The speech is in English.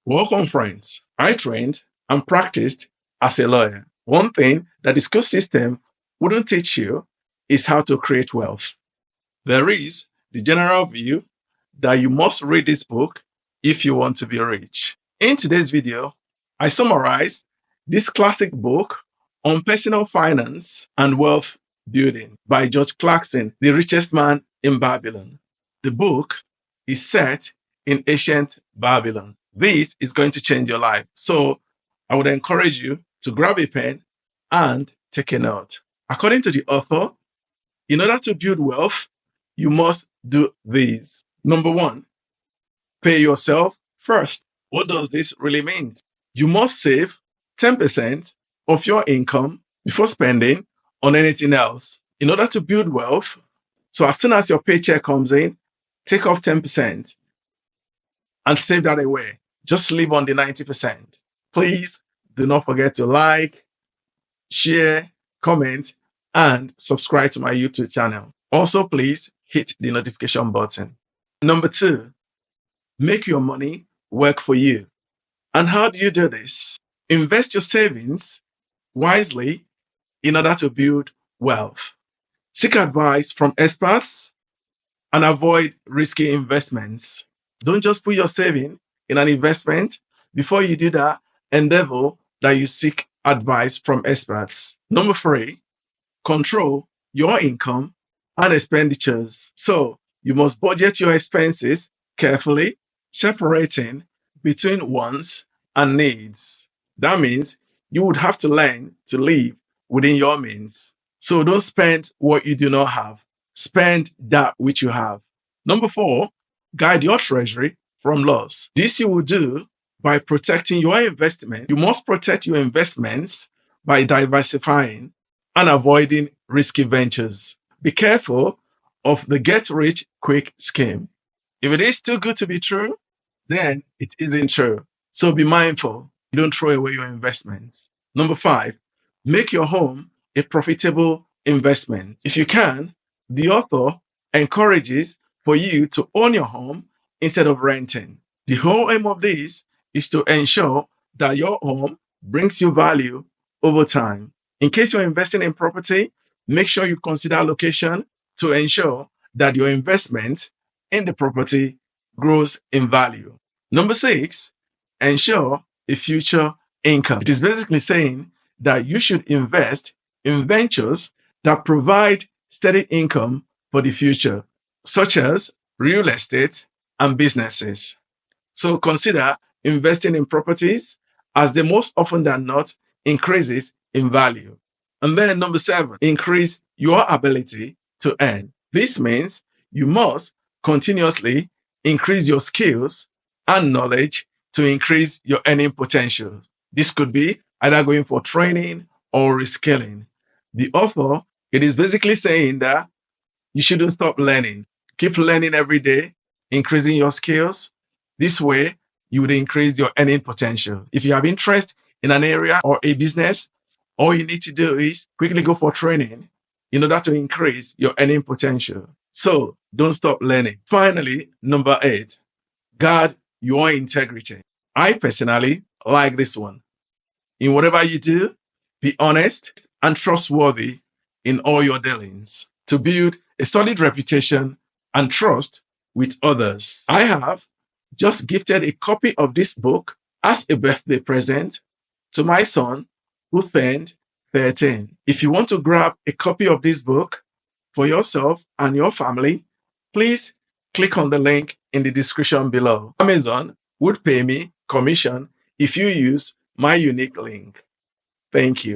Welcome, friends. I trained and practiced as a lawyer. One thing that the school system wouldn't teach you is how to create wealth. There is the general view that you must read this book if you want to be rich. In today's video, I summarize this classic book on personal finance and wealth building by George Clarkson, The Richest Man in Babylon. The book is set in ancient Babylon. This is going to change your life. So I would encourage you to grab a pen and take a note. According to the author, in order to build wealth, you must do these. Number one, pay yourself first. What does this really mean? You must save 10% of your income before spending on anything else. In order to build wealth, so as soon as your paycheck comes in, take off 10% and save that away. Just leave on the 90%. Please do not forget to like, share, comment, and subscribe to my YouTube channel. Also, please hit the notification button. Number two, make your money work for you. And how do you do this? Invest your savings wisely in order to build wealth. Seek advice from experts and avoid risky investments. Don't just put your saving in an investment. Before you do that, endeavor that you seek advice from experts. Number three, control your income and expenditures. So you must budget your expenses carefully, separating between wants and needs. That means you would have to learn to live within your means. So don't spend what you do not have. Spend that which you have. Number four, guide your treasury from loss. This you will do by protecting your investment. You must protect your investments by diversifying and avoiding risky ventures. Be careful of the get-rich-quick scheme. If it is too good to be true, then it isn't true. So be mindful. You don't throw away your investments. Number five, make your home a profitable investment. If you can, the author encourages for you to own your home instead of renting. The whole aim of this is to ensure that your home brings you value over time. In case you're investing in property, make sure you consider location to ensure that your investment in the property grows in value. Number six, ensure a future income. It is basically saying that you should invest in ventures that provide steady income for the future, such as real estate and businesses. So consider investing in properties as they most often than not increases in value. And then number seven, increase your ability to earn. This means you must continuously increase your skills and knowledge to increase your earning potential. This could be either going for training or reskilling. The author, it is basically saying that you shouldn't stop learning. Keep learning every day, increasing your skills. This way, you would increase your earning potential. If you have interest in an area or a business, all you need to do is quickly go for training in order to increase your earning potential. So don't stop learning. Finally, number eight, guard your integrity. I personally like this one. In whatever you do, be honest and trustworthy in all your dealings to build a solid reputation and trust with others. I have just gifted a copy of this book as a birthday present to my son who turned 13. If you want to grab a copy of this book for yourself and your family, please click on the link in the description below. Amazon would pay me commission if you use my unique link. Thank you.